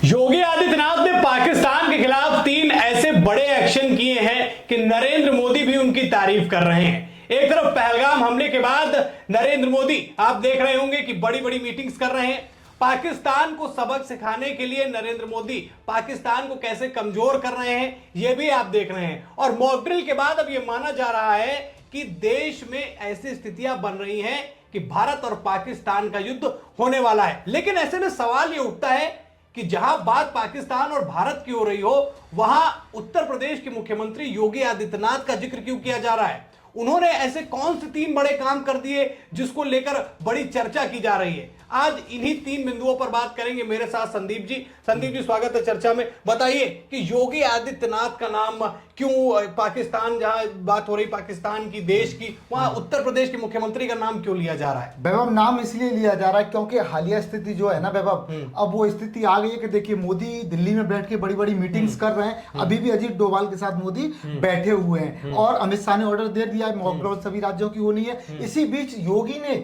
योगी आदित्यनाथ ने पाकिस्तान के खिलाफ 3 ऐसे बड़े एक्शन किए हैं कि नरेंद्र मोदी भी उनकी तारीफ कर रहे हैं। एक तरफ पहलगाम हमले के बाद नरेंद्र मोदी आप देख रहे होंगे कि बड़ी बड़ी मीटिंग्स कर रहे हैं। पाकिस्तान को सबक सिखाने के लिए नरेंद्र मोदी पाकिस्तान को कैसे कमजोर कर रहे हैं यह भी आप देख रहे हैं। और मॉक ड्रिल के बाद अब यह माना जा रहा है कि देश में ऐसी स्थितियां बन रही हैं कि भारत और पाकिस्तान का युद्ध होने वाला है। लेकिन ऐसे में सवाल यह उठता है कि जहां बात पाकिस्तान और भारत की हो रही हो वहां उत्तर प्रदेश के मुख्यमंत्री योगी आदित्यनाथ का जिक्र क्यों किया जा रहा है? उन्होंने ऐसे कौन से 3 बड़े काम कर दिए जिसको लेकर बड़ी चर्चा की जा रही है? आज इन्हीं 3 बिंदुओं पर बात करेंगे। मेरे साथ संदीप जी स्वागत है चर्चा में। बताइए कि योगी आदित्यनाथ का नाम क्यों पाकिस्तान, जहां बात हो रही पाकिस्तान की देश की, वहां उत्तर प्रदेश के मुख्यमंत्री का नाम क्यों लिया जा रहा है? वैभव, नाम इसलिए लिया जा रहा है क्योंकि हालिया स्थिति जो है ना वैभव, अब वो स्थिति आ गई है कि देखिए मोदी दिल्ली में बैठ के बड़ी बड़ी मीटिंग्स कर रहे हैं। अभी भी अजीत डोभाल के साथ मोदी बैठे हुए हैं और अमित शाह ने ऑर्डर दे दिया है मॉक ड्रिल सभी राज्यों की होनी है। इसी बीच योगी ने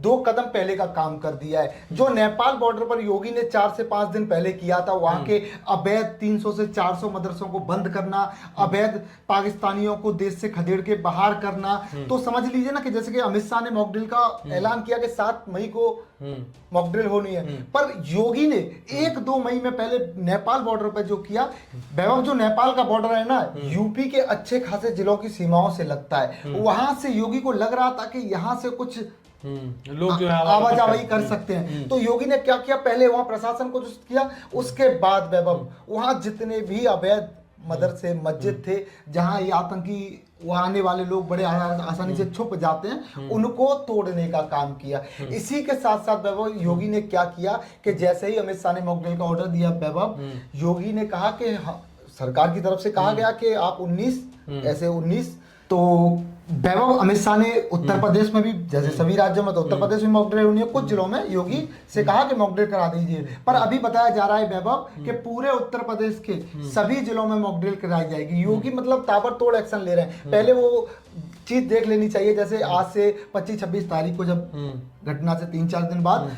2 कदम पहले का काम कर दिया है। जो नेपाल बॉर्डर पर योगी ने 4 से 5 दिन पहले किया था, वहां के अवैध 300 से 400 मदरसों को बंद करना, अवैध पाकिस्तानियों को देश से खदेड़ के बाहर करना। तो समझ लीजिए ना कि जैसे कि अमित शाह ने मॉक ड्रिल का ऐलान किया कि 7 मई को मॉक ड्रिल होनी है, पर योगी ने 1-2 मई में पहले नेपाल बॉर्डर पर जो किया। वैभव, जो नेपाल का बॉर्डर है ना, यूपी के अच्छे खासे जिलों की सीमाओं से लगता है। वहां से योगी को लग रहा था कि यहां से कुछ लोग जो है आवाजाही कर सकते हैं। तो योगी ने क्या किया, पहले वहां प्रशासन को जो किया, उसके बाद वैभव वहां जितने भी अवैध मदरसे मस्जिद थे जहां ये आतंकी वहां आने वाले लोग बड़े आसानी से छुप जाते हैं, उनको तोड़ने का काम किया। इसी के साथ साथ वैभव योगी ने क्या किया कि जैसे ही अमित शाह ने मॉक ड्रिल का ऑर्डर दिया वैभव, योगी ने कहा कि सरकार की तरफ से कहा गया कि आप 19 तो वैभव अमित शाह ने उत्तर प्रदेश में भी, जैसे सभी राज्यों में तो उत्तर प्रदेश में मॉक ड्रिल होनी है, कुछ जिलों में योगी से कहा कि मॉक ड्रिल करा दीजिए। पर अभी बताया जा रहा है वैभव कि पूरे उत्तर प्रदेश के सभी जिलों में मॉक ड्रिल कराई जाएगी। योगी मतलब ताबड़तोड़ एक्शन ले रहे हैं। पहले वो चीज देख लेनी चाहिए, जैसे आज से 25-26 तारीख को जब घटना से 3-4 दिन बाद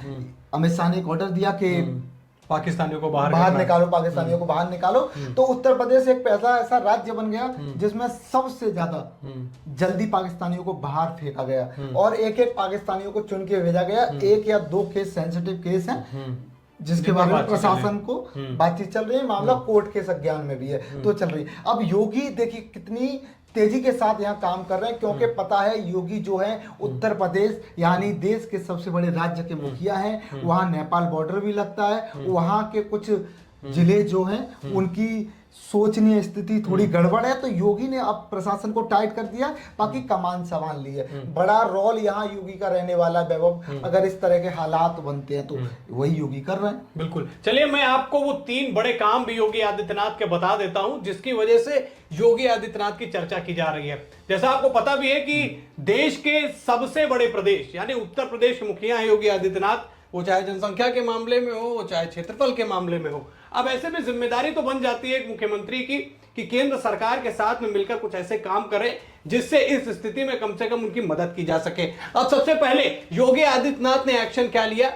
अमित शाह ने एक ऑर्डर दिया कि पाकिस्तानियों को बाहर निकालो, पाकिस्तानियों को बाहर निकालो, तो उत्तर प्रदेश एक ऐसा राज्य बन गया जिसमें सबसे ज्यादा जल्दी पाकिस्तानियों को बाहर फेंका गया और एक पाकिस्तानियों को चुन के भेजा गया। 1 या 2 केस सेंसिटिव केस हैं जिसके बारे में प्रशासन को बातचीत चल रही है, मामला कोर्ट के संज्ञान में भी है तो चल रही है। अब योगी देखिए कितनी तेजी के साथ यहाँ काम कर रहे हैं, क्योंकि पता है योगी जो है उत्तर प्रदेश यानी देश के सबसे बड़े राज्य के मुखिया हैं। वहाँ नेपाल बॉर्डर भी लगता है, वहाँ के कुछ जिले जो हैं उनकी सोचनीय स्थिति थोड़ी गड़बड़ है, तो योगी ने अब प्रशासन को टाइट कर दिया, बाकी कमान संभाल ली है। बड़ा रोल यहाँ योगी का रहने वाला है वैभव। अगर इस तरह के हालात बनते हैं तो वही योगी कर रहे हैं। बिल्कुल, चलिए मैं आपको वो 3 बड़े काम भी योगी आदित्यनाथ के बता देता हूं जिसकी वजह से योगी आदित्यनाथ की चर्चा की जा रही है। जैसा आपको पता भी है कि देश के सबसे बड़े प्रदेश यानी उत्तर प्रदेश के मुखिया है योगी आदित्यनाथ, वो चाहे जनसंख्या के मामले में हो चाहे क्षेत्रफल के मामले में हो। अब ऐसे में जिम्मेदारी तो बन जाती है एक मुख्यमंत्री की कि केंद्र सरकार के साथ में मिलकर कुछ ऐसे काम करे जिससे इस स्थिति में कम से कम उनकी मदद की जा सके। अब सबसे पहले योगी आदित्यनाथ ने एक्शन क्या लिया?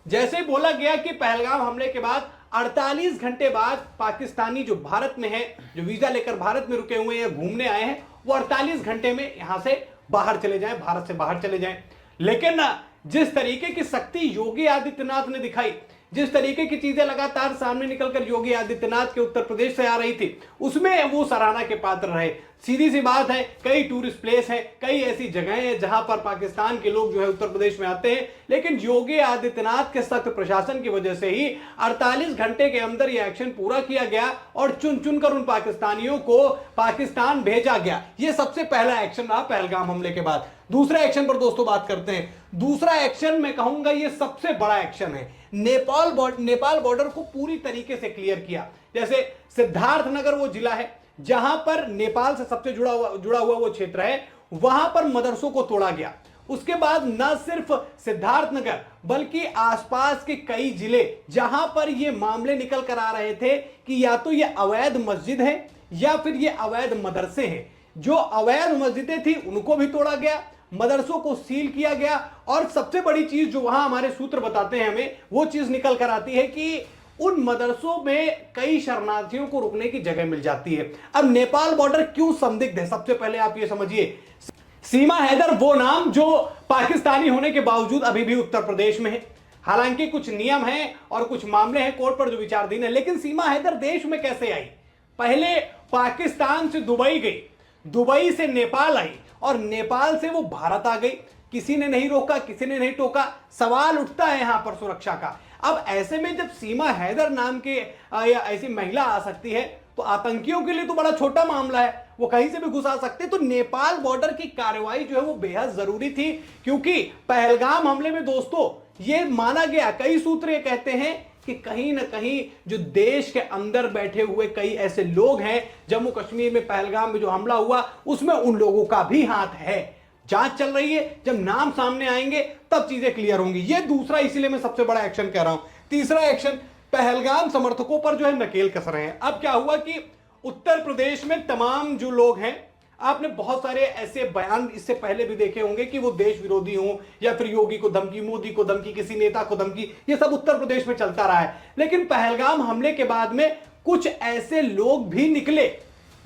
जैसे ही बोला गया कि पहलगाम हमले के बाद 48 घंटे बाद पाकिस्तानी जो भारत में है, जो वीजा लेकर भारत में रुके हुए हैं, घूमने आए हैं, वो 48 घंटे में यहां से बाहर चले जाएं, भारत से बाहर चले जाएं। लेकिन जिस तरीके की शक्ति योगी आदित्यनाथ ने दिखाई, जिस तरीके की चीजें लगातार सामने निकलकर योगी आदित्यनाथ के उत्तर प्रदेश से आ रही थी, उसमें वो सराहना के पात्र रहे। सीधी सी बात है, कई टूरिस्ट प्लेस हैं, कई ऐसी जगहें हैं जहां पर पाकिस्तान के लोग जो है उत्तर प्रदेश में आते हैं, लेकिन योगी आदित्यनाथ के सख्त प्रशासन की वजह से ही 48 घंटे के अंदर यह एक्शन पूरा किया गया और चुन चुनकर उन पाकिस्तानियों को पाकिस्तान भेजा गया। यह सबसे पहला एक्शन रहा पहलगाम हमले के बाद। दूसरा एक्शन पर दोस्तों बात करते हैं। दूसरा एक्शन मैं कहूंगा यह सबसे बड़ा एक्शन है। नेपाल बॉर्डर को पूरी तरीके से क्लियर किया। जैसे सिद्धार्थनगर वो जिला है जहां पर नेपाल से सबसे जुड़ा हुआ वो क्षेत्र है, वहां पर मदरसों को तोड़ा गया। उसके बाद न सिर्फ सिद्धार्थनगर बल्कि आसपास के कई जिले जहां पर ये मामले निकल कर आ रहे थे कि या तो ये अवैध मस्जिद है या फिर ये अवैध मदरसे हैं। जो अवैध मस्जिदें थी उनको भी तोड़ा गया, मदरसों को सील किया गया और सबसे बड़ी चीज जो वहां हमारे सूत्र बताते हैं हमें, वो चीज निकल कर आती है कि उन मदरसों में कई शरणार्थियों को रुकने की जगह मिल जाती है। अब नेपाल बॉर्डर क्यों संदिग्ध है, सबसे पहले आप ये समझिए। सीमा हैदर वो नाम जो पाकिस्तानी होने के बावजूद अभी भी उत्तर प्रदेश में है। हालांकि कुछ नियम हैं और कुछ मामले हैं कोर्ट पर जो विचाराधीन है, लेकिन सीमा हैदर देश में कैसे आई? पहले पाकिस्तान से दुबई गई, दुबई से नेपाल आई और नेपाल से वो भारत आ गई। किसी ने नहीं रोका, किसी ने नहीं टोका। सवाल उठता है यहां पर सुरक्षा का। अब ऐसे में जब सीमा हैदर नाम के या ऐसी महिला आ सकती है तो आतंकियों के लिए तो बड़ा छोटा मामला है, वो कहीं से भी घुसा सकते। तो नेपाल बॉर्डर की कार्रवाई जो है वो बेहद जरूरी थी, क्योंकि पहलगाम हमले में दोस्तों ये माना गया, कई सूत्र ये कहते हैं कि कहीं ना कहीं जो देश के अंदर बैठे हुए कई ऐसे लोग हैं, जम्मू कश्मीर में पहलगाम में जो हमला हुआ उसमें उन लोगों का भी हाथ है। जांच चल रही है, जब नाम सामने आएंगे तब चीजें क्लियर होंगी। ये दूसरा, इसीलिए मैं सबसे बड़ा एक्शन कह रहा हूं। तीसरा एक्शन, पहलगाम समर्थकों पर जो है नकेल कस रहे हैं। अब क्या हुआ कि उत्तर प्रदेश में तमाम जो लोग हैं, आपने बहुत सारे ऐसे बयान इससे पहले भी देखे होंगे कि वो देश विरोधी हों या फिर योगी को धमकी, मोदी को धमकी, किसी नेता को धमकी, ये सब उत्तर प्रदेश में चलता रहा है। लेकिन पहलगाम हमले के बाद में कुछ ऐसे लोग भी निकले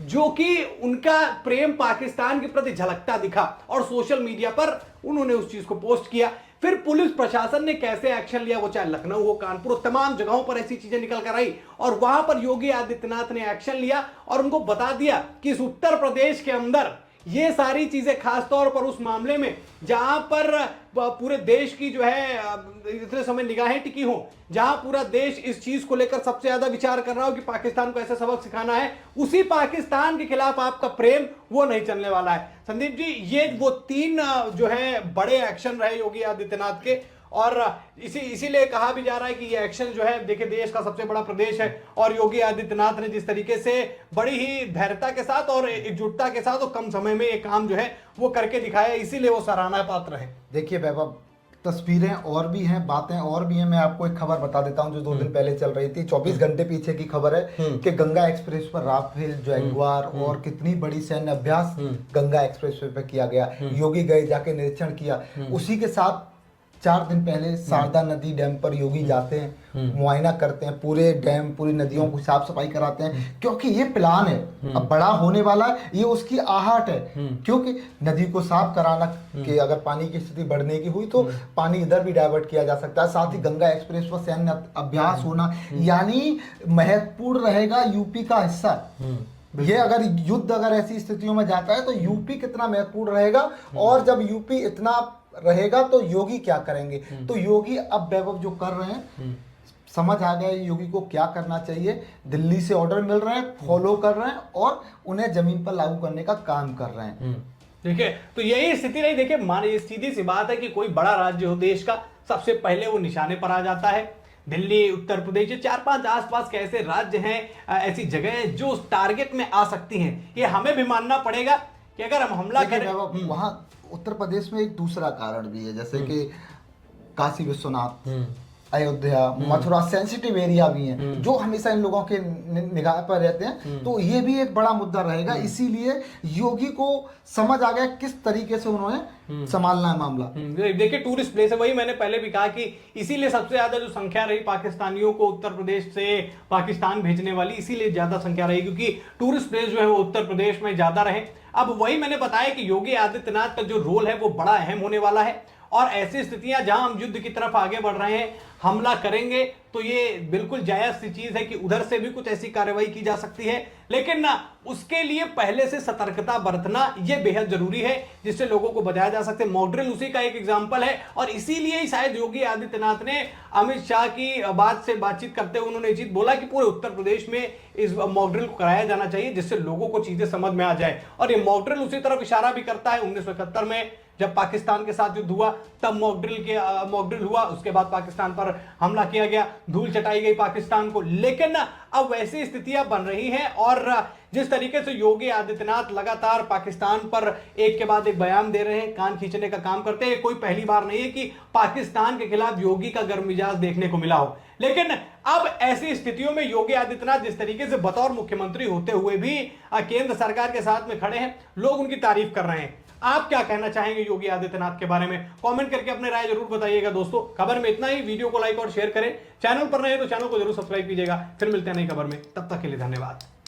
जो कि उनका प्रेम पाकिस्तान के प्रति झलकता दिखा और सोशल मीडिया पर उन्होंने उस चीज को पोस्ट किया। फिर पुलिस प्रशासन ने कैसे एक्शन लिया, वो चाहे लखनऊ हो, कानपुर हो, तमाम जगहों पर ऐसी चीजें निकल कर आई और वहां पर योगी आदित्यनाथ ने एक्शन लिया और उनको बता दिया कि इस उत्तर प्रदेश के अंदर ये सारी चीजें, खासतौर पर उस मामले में जहां पर पूरे देश की जो है इतने समय निगाहें टिकी हो, जहां पूरा देश इस चीज को लेकर सबसे ज्यादा विचार कर रहा हो कि पाकिस्तान को ऐसे सबक सिखाना है, उसी पाकिस्तान के खिलाफ आपका प्रेम वो नहीं चलने वाला है। संदीप जी, ये वो तीन जो है बड़े एक्शन रहे योगी आदित्यनाथ के, और इसीलिए कहा भी जा रहा है कि ये एक्शन जो है, देखिए देश का सबसे बड़ा प्रदेश है और योगी आदित्यनाथ ने जिस तरीके से बड़ी ही धैर्यता के साथ और एकजुटता के साथ और कम समय में ये काम जो है वो करके दिखाया, इसीलिए वो सराहना पात्र है। देखिए वैभव, तस्वीरें और भी हैं, बातें और भी हैं। मैं आपको एक खबर बता देता हूं जो 2 दिन पहले चल रही थी, 24 घंटे पीछे की खबर है कि गंगा एक्सप्रेस पर राफेल, जैगुआर और कितनी बड़ी सैन्य अभ्यास गंगा एक्सप्रेस पे किया गया। योगी गए, जाके निरीक्षण किया। उसी के साथ 4 दिन पहले शारदा नदी डैम पर योगी जाते हैं, मुआयना करते हैं, पूरे डैम, पूरी नदियों को साफ सफाई कराते हैं, क्योंकि ये प्लान है, अब बड़ा होने वाला है, ये उसकी आहट है। क्योंकि नदी को साफ कराना कि अगर पानी की स्थिति बढ़ने की हुई तो पानी इधर भी डाइवर्ट किया जा सकता है। साथ ही गंगा एक्सप्रेस पर सैन्य अभ्यास होना यानी महत्वपूर्ण रहेगा यूपी का हिस्सा। ये अगर युद्ध अगर ऐसी स्थितियों में जाता है तो यूपी कितना महत्वपूर्ण रहेगा, और जब यूपी इतना रहेगा तो योगी क्या करेंगे। तो योगी अब वैभव जो कर रहे हैं, समझ आ गया योगी को क्या करना चाहिए। दिल्ली से ऑर्डर मिल रहे हैं, फॉलो कर रहे हैं और उन्हें जमीन पर लागू करने का काम कर रहे हैं। देखिए, तो यही स्थिति रही। देखिए, मानिए सीधी सी बात है कि कोई बड़ा राज्य हो देश का, सबसे पहले वो निशाने पर आ जाता है। दिल्ली, उत्तर प्रदेश, 4-5 आसपास के ऐसे राज्य हैं, ऐसी जगह जो टारगेट में आ सकती हैं। ये हमें भी मानना पड़ेगा कि अगर हम हमला करें। वहां उत्तर प्रदेश में एक दूसरा कारण भी है, जैसे कि काशी विश्वनाथ, अयोध्या, मथुरा सेंसिटिव एरिया भी हैं जो हमेशा इन लोगों के निगाह पर रहते हैं। तो ये भी एक बड़ा मुद्दा रहेगा। इसीलिए योगी को समझ आ गया किस तरीके से उन्होंने संभालना है मामला। देखिए, टूरिस्ट प्लेस है, वही मैंने पहले भी कहा कि इसीलिए सबसे ज्यादा जो संख्या रही पाकिस्तानियों को उत्तर प्रदेश से पाकिस्तान भेजने वाली, इसीलिए ज्यादा संख्या रही क्योंकि टूरिस्ट प्लेस जो है वो उत्तर प्रदेश में ज्यादा रहे। अब वही मैंने बताया कि योगी आदित्यनाथ का जो रोल है वो बड़ा अहम होने वाला है, और ऐसी स्थितियां जहां हम युद्ध की तरफ आगे बढ़ रहे हैं, हमला करेंगे तो ये बिल्कुल जायज सी चीज है कि उधर से भी कुछ ऐसी कार्रवाई की जा सकती है, लेकिन ना उसके लिए पहले से सतर्कता बरतना ये बेहद जरूरी है, जिससे लोगों को बचाया जा सकते। मॉक ड्रिल उसी का एक एग्जाम्पल है, और इसीलिए ही शायद योगी आदित्यनाथ ने अमित शाह की बातचीत करते हुए उन्होंने ये चीज बोला कि पूरे उत्तर प्रदेश में इस मॉक ड्रिल को कराया जाना चाहिए, जिससे लोगों को चीजें समझ में आ जाए। और ये मॉक ड्रिल उसी तरफ इशारा भी करता है 1971 में जब पाकिस्तान के साथ युद्ध हुआ, तब मॉक ड्रिल हुआ, उसके बाद पाकिस्तान पर हमला किया गया, धूल चटाई गई पाकिस्तान को। लेकिन अब वैसी स्थितियां बन रही हैं, और जिस तरीके से योगी आदित्यनाथ लगातार पाकिस्तान पर एक के बाद एक बयान दे रहे हैं, कान खींचने का काम करते हैं, कोई पहली बार नहीं है कि पाकिस्तान के खिलाफ योगी का गर्म मिजाज देखने को मिला हो। लेकिन अब ऐसी स्थितियों में योगी आदित्यनाथ जिस तरीके से बतौर मुख्यमंत्री होते हुए भी केंद्र सरकार के साथ में खड़े हैं, लोग उनकी तारीफ कर रहे हैं। आप क्या कहना चाहेंगे योगी आदित्यनाथ के बारे में? कमेंट करके अपने राय जरूर बताइएगा दोस्तों। खबर में इतना ही। वीडियो को लाइक और शेयर करें। चैनल पर नए तो चैनल को जरूर सब्सक्राइब कीजिएगा। फिर मिलते हैं नई खबर में, तब तक के लिए धन्यवाद।